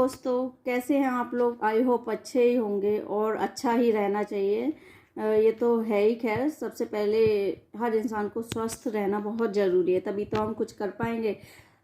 दोस्तों, कैसे हैं आप लोग? आई होप अच्छे ही होंगे और अच्छा ही रहना चाहिए। ये तो है ही। खैर, सबसे पहले हर इंसान को स्वस्थ रहना बहुत ज़रूरी है, तभी तो हम कुछ कर पाएंगे।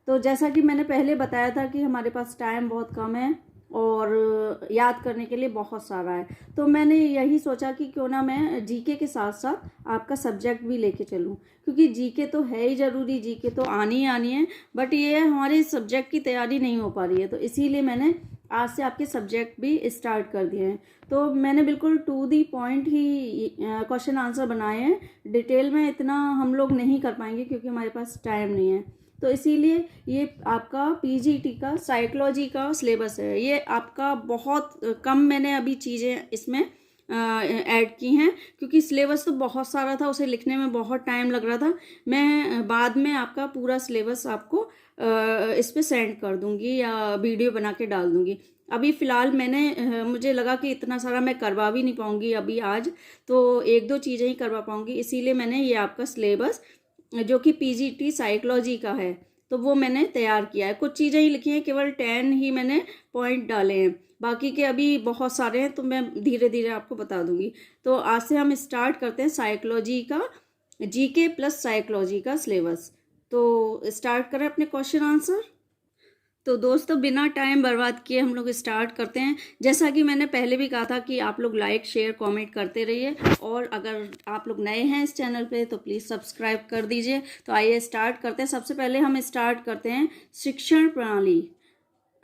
तो जैसा कि मैंने पहले बताया था कि हमारे पास टाइम बहुत कम है और याद करने के लिए बहुत सारा है, तो मैंने यही सोचा कि क्यों ना मैं जीके के साथ साथ आपका सब्जेक्ट भी लेके चलूं, क्योंकि जीके तो है ही ज़रूरी, जीके तो आनी ही आनी है। बट ये हमारे सब्जेक्ट की तैयारी नहीं हो पा रही है, तो इसीलिए मैंने आज से आपके सब्जेक्ट भी स्टार्ट कर दिए हैं। तो मैंने बिल्कुल टू दी पॉइंट ही क्वेश्चन आंसर बनाए हैं। डिटेल में इतना हम लोग नहीं कर पाएंगे क्योंकि हमारे पास टाइम नहीं है। तो इसीलिए ये आपका पीजीटी का साइकोलॉजी का सिलेबस है। ये आपका बहुत कम मैंने अभी चीज़ें इसमें ऐड की हैं, क्योंकि सिलेबस तो बहुत सारा था, उसे लिखने में बहुत टाइम लग रहा था। मैं बाद में आपका पूरा सिलेबस आपको इस पे सेंड कर दूंगी या वीडियो बना के डाल दूंगी। अभी फ़िलहाल मैंने मुझे लगा कि इतना सारा मैं करवा भी नहीं पाऊंगी अभी आज, तो एक दो चीज़ें ही करवा पाऊंगी, इसीलिए मैंने ये आपका सिलेबस जो कि पीजीटी साइकोलॉजी का है तो वो मैंने तैयार किया है। कुछ चीज़ें ही लिखी हैं, केवल 10 ही मैंने पॉइंट डाले हैं, बाकी के अभी बहुत सारे हैं, तो मैं धीरे धीरे आपको बता दूंगी। तो आज से हम स्टार्ट करते हैं साइकोलॉजी का, जीके प्लस साइकोलॉजी का सिलेबस। तो स्टार्ट करें अपने क्वेश्चन आंसर। तो दोस्तों, बिना टाइम बर्बाद किए हम लोग स्टार्ट करते हैं। जैसा कि मैंने पहले भी कहा था कि आप लोग लाइक शेयर कमेंट करते रहिए, और अगर आप लोग नए हैं इस चैनल पे तो प्लीज़ सब्सक्राइब कर दीजिए। तो आइए स्टार्ट करते हैं। सबसे पहले हम स्टार्ट करते हैं शिक्षण प्रणाली।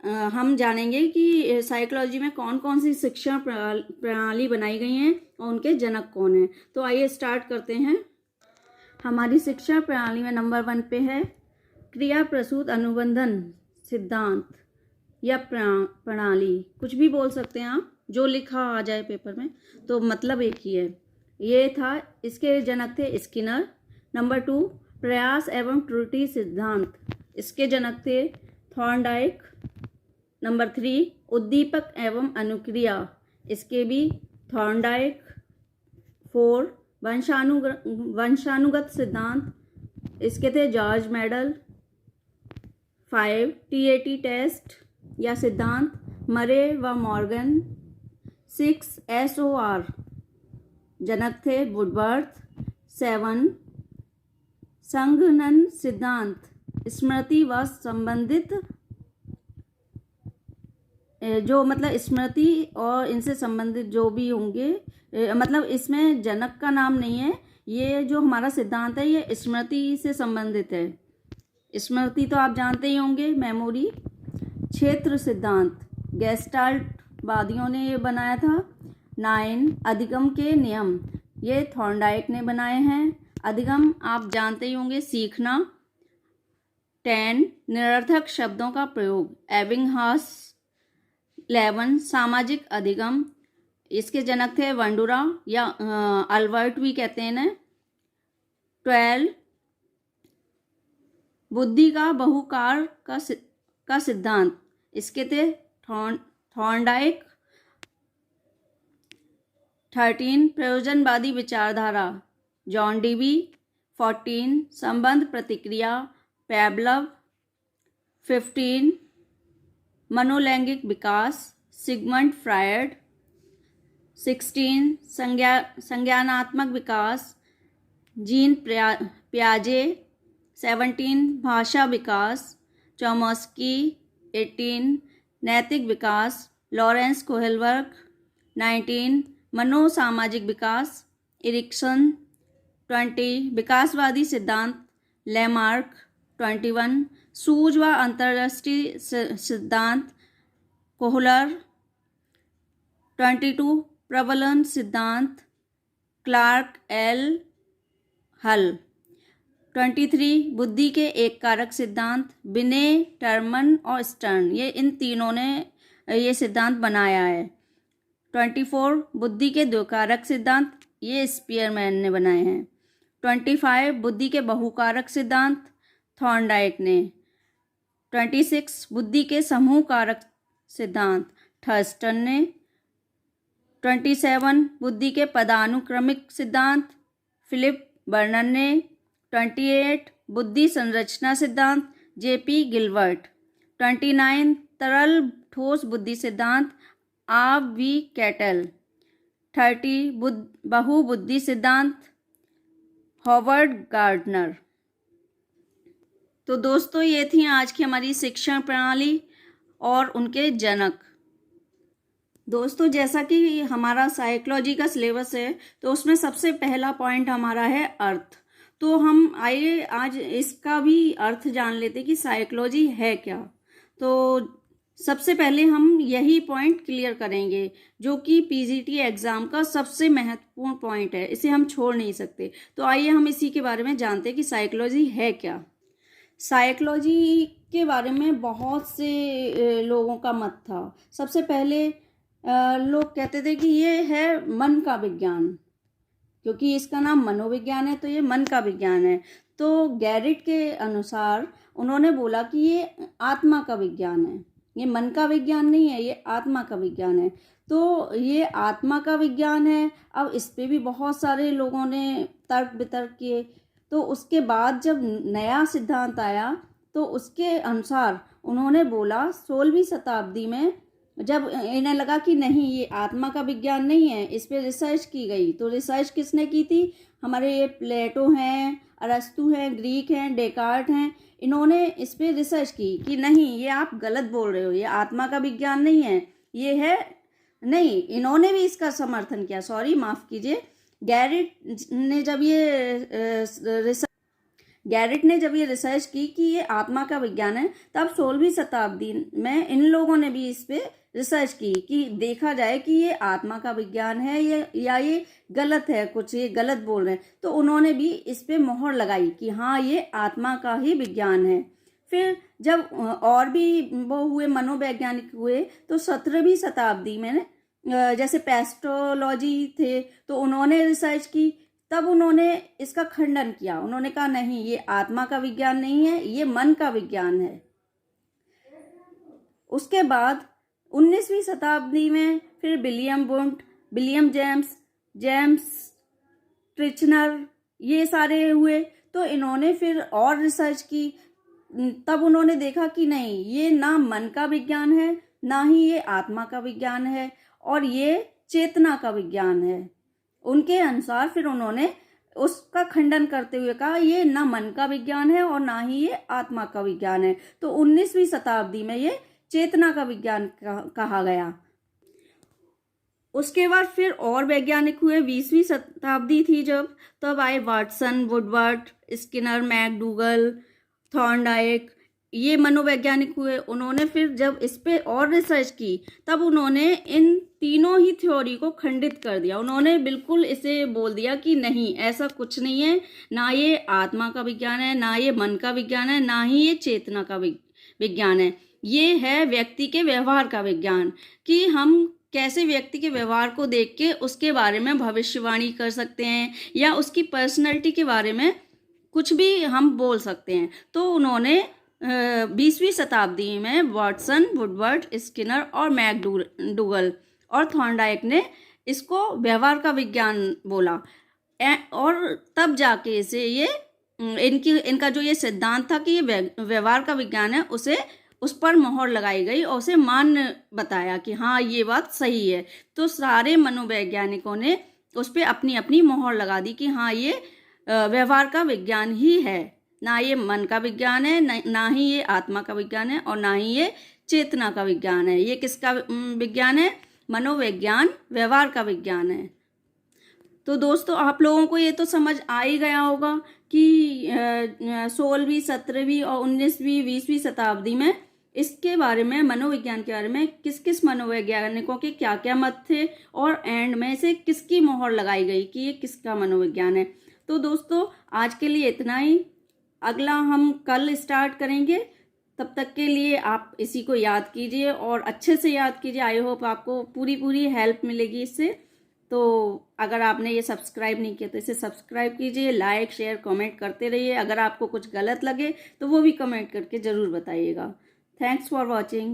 हम जानेंगे कि साइकोलॉजी में कौन कौन सी शिक्षण प्रणाली बनाई गई हैं और उनके जनक कौन हैं। तो आइए स्टार्ट करते हैं। हमारी शिक्षण प्रणाली में नंबर 1 पे है क्रिया प्रसूत अनुबंधन सिद्धांत या प्रणाली, कुछ भी बोल सकते हैं आप, जो लिखा आ जाए पेपर में, तो मतलब एक ही है। ये था, इसके जनक थे स्किनर। नंबर 2 प्रयास एवं त्रुटि सिद्धांत, इसके जनक थे थॉर्नडाइक। नंबर 3 उद्दीपक एवं अनुक्रिया, इसके भी थॉर्नडाइक। 4 वंशानुगत सिद्धांत, इसके थे जॉर्ज मेडल। 5 टीएटी टेस्ट या सिद्धांत, मरे व मॉर्गन। 6 एसओआर, जनक थे वुडवर्थ। 7 संघनन सिद्धांत, स्मृति व संबंधित, जो मतलब स्मृति और इनसे संबंधित जो भी होंगे, मतलब इसमें जनक का नाम नहीं है। ये जो हमारा सिद्धांत है ये स्मृति से संबंधित है। स्मृति तो आप जानते ही होंगे, मेमोरी। क्षेत्र सिद्धांत, गेस्टाल्ट वादियों ने ये बनाया था। 9 अधिगम के नियम, ये थॉर्नडाइक ने बनाए हैं। अधिगम आप जानते ही होंगे, सीखना। 10 निरर्थक शब्दों का प्रयोग, एबिंगहास। 11 सामाजिक अधिगम, इसके जनक थे वंडुरा या अल्बर्ट भी कहते हैं इन्हें। 12 बुद्धि का बहुकार का सिद्धांत, इसके थे थॉर्नडाइक। 13 प्रयोजनवादी विचारधारा, जॉन डीवी। 14 संबंध प्रतिक्रिया, पैवलव। 15 मनोलैंगिक विकास, सिगमंड फ्रायड। 16 संज्ञानात्मक विकास, जीन पियाजे। 17 भाषा विकास, चॉम्स्की। 18 नैतिक विकास, लॉरेंस कोहेलबर्ग। 19 मनोसामाजिक विकास, इरिक्सन। 20 विकासवादी सिद्धांत, लेमार्क। 21 सूझ व अंतर्दृष्टि सिद्धांत, कोहलर। 22 प्रबलन सिद्धांत, क्लार्क एल हल। 23 बुद्धि के एक कारक सिद्धांत, बिने, टर्मन और स्टर्न, ये इन तीनों ने ये सिद्धांत बनाया है। 24 बुद्धि के दो कारक सिद्धांत, ये स्पीयरमैन ने बनाए हैं। 25 बुद्धि के बहुकारक सिद्धांत, थॉर्नडाइक ने। 26 बुद्धि के समूह कारक सिद्धांत, थर्स्टन ने। 27 बुद्धि के पदानुक्रमिक सिद्धांत, फिलिप बर्नर ने। 28 बुद्धि संरचना सिद्धांत, जेपी गिलबर्ट। 29 तरल ठोस बुद्धि सिद्धांत आव वी कैटल। 30 बहुबुद्धि सिद्धांत हॉवर्ड गार्डनर। तो दोस्तों ये थी आज की हमारी शिक्षण प्रणाली और उनके जनक। दोस्तों जैसा कि हमारा साइकोलॉजी का सिलेबस है तो उसमें सबसे पहला पॉइंट हमारा है अर्थ। तो हम आइए आज इसका भी अर्थ जान लेते कि साइकोलॉजी है क्या। तो सबसे पहले हम यही पॉइंट क्लियर करेंगे जो कि पीजीटी एग्जाम का सबसे महत्वपूर्ण पॉइंट है, इसे हम छोड़ नहीं सकते। तो आइए हम इसी के बारे में जानते हैं कि साइकोलॉजी है क्या। साइकोलॉजी के बारे में बहुत से लोगों का मत था। सबसे पहले लोग कहते थे कि ये है मन का विज्ञान, क्योंकि इसका नाम मनोविज्ञान है तो ये मन का विज्ञान है। तो गैरिट के अनुसार उन्होंने बोला कि ये आत्मा का विज्ञान है, ये मन का विज्ञान नहीं है, ये आत्मा का विज्ञान है। तो ये आत्मा का विज्ञान है। अब इस पे भी बहुत सारे लोगों ने तर्क वितर्क किए। तो उसके बाद जब नया सिद्धांत आया तो उसके अनुसार उन्होंने बोला 16वीं शताब्दी में जब इन्हें लगा कि नहीं ये आत्मा का विज्ञान नहीं है, इस पे रिसर्च की गई। तो रिसर्च किसने की थी? हमारे ये प्लेटो हैं, अरस्तु हैं, ग्रीक हैं, डेकार्ट हैं। इन्होंने इस पे रिसर्च की कि नहीं ये आप गलत बोल रहे हो, ये आत्मा का विज्ञान नहीं है, ये है नहीं। इन्होंने भी इसका समर्थन किया, सॉरी माफ कीजिए। गैरिट ने जब ये रिसर्च की कि ये आत्मा का विज्ञान है, तब 16वीं शताब्दी में इन लोगों ने भी इस पे रिसर्च की कि देखा जाए कि ये आत्मा का विज्ञान है या ये गलत है, कुछ ये गलत बोल रहे हैं। तो उन्होंने भी इस पे मोहर लगाई कि हाँ ये आत्मा का ही विज्ञान है। फिर जब और भी वो हुए मनोवैज्ञानिक हुए तो 17वीं शताब्दी में जैसे पेस्ट्रोलॉजी थे तो उन्होंने रिसर्च की। तब उन्होंने इसका खंडन किया, उन्होंने कहा नहीं ये आत्मा का विज्ञान नहीं है, ये मन का विज्ञान है। उसके बाद 19वीं शताब्दी में फिर विलियम वुंट, विलियम जेम्स ट्रिचनर, ये सारे हुए। तो इन्होंने फिर और रिसर्च की। तब उन्होंने देखा कि नहीं ये ना मन का विज्ञान है, ना ही ये आत्मा का विज्ञान है, और ये चेतना का विज्ञान है। उनके अनुसार फिर उन्होंने उसका खंडन करते हुए कहा ये ना मन का विज्ञान है और ना ही ये आत्मा का विज्ञान है। तो 19वीं शताब्दी में ये चेतना का विज्ञान कहा गया। उसके बाद फिर और वैज्ञानिक हुए। 20वीं शताब्दी थी जब, तब आए Watson, Woodward, Skinner, McDougall, Thorndike, ये मनोवैज्ञानिक हुए। उन्होंने फिर जब इस पे और रिसर्च की तब उन्होंने इन तीनों ही थ्योरी को खंडित कर दिया। उन्होंने बिल्कुल इसे बोल दिया कि नहीं ऐसा कुछ नहीं है, ना ये आत्मा का विज्ञान है, ना ये मन का विज्ञान है, ना ही ये चेतना का विज्ञान है। ये है व्यक्ति के व्यवहार का विज्ञान, कि हम कैसे व्यक्ति के व्यवहार को देख के उसके बारे में भविष्यवाणी कर सकते हैं या उसकी पर्सनैलिटी के बारे में कुछ भी हम बोल सकते हैं। तो उन्होंने 20वीं शताब्दी में वाटसन, वुडवर्ड, स्किनर और मैकडूगल और थॉर्नडाइक ने इसको व्यवहार का विज्ञान बोला। और तब जाके इसे ये इनका जो ये सिद्धांत था कि ये व्यवहार का विज्ञान है, उस पर मोहर लगाई गई और उसे मान्य बताया कि हाँ ये बात सही है। तो सारे मनोवैज्ञानिकों ने उस पर अपनी अपनी मोहर लगा दी कि हाँ ये व्यवहार का विज्ञान ही है, ना ये मन का विज्ञान है, ना ही ये आत्मा का विज्ञान है, और ना ही ये चेतना का विज्ञान है। ये किसका विज्ञान है? मनोविज्ञान, व्यवहार का विज्ञान है। तो दोस्तों आप लोगों को ये तो समझ आ ही गया होगा कि 16वीं, 17वीं और 19वीं, 20वीं शताब्दी में इसके बारे में, मनोविज्ञान के बारे में किस किस मनोवैज्ञानिकों के क्या क्या मत थे, और एंड में से किसकी मोहर लगाई गई कि ये किसका मनोविज्ञान है। तो दोस्तों आज के लिए इतना ही, अगला हम कल स्टार्ट करेंगे। तब तक के लिए आप इसी को याद कीजिए और अच्छे से याद कीजिए। आई होप आपको पूरी हेल्प मिलेगी इससे। तो अगर आपने ये सब्सक्राइब नहीं किया तो इसे सब्सक्राइब कीजिए, लाइक, शेयर, कमेंट करते रहिए। अगर आपको कुछ गलत लगे तो वो भी कमेंट करके ज़रूर बताइएगा। Thanks for watching.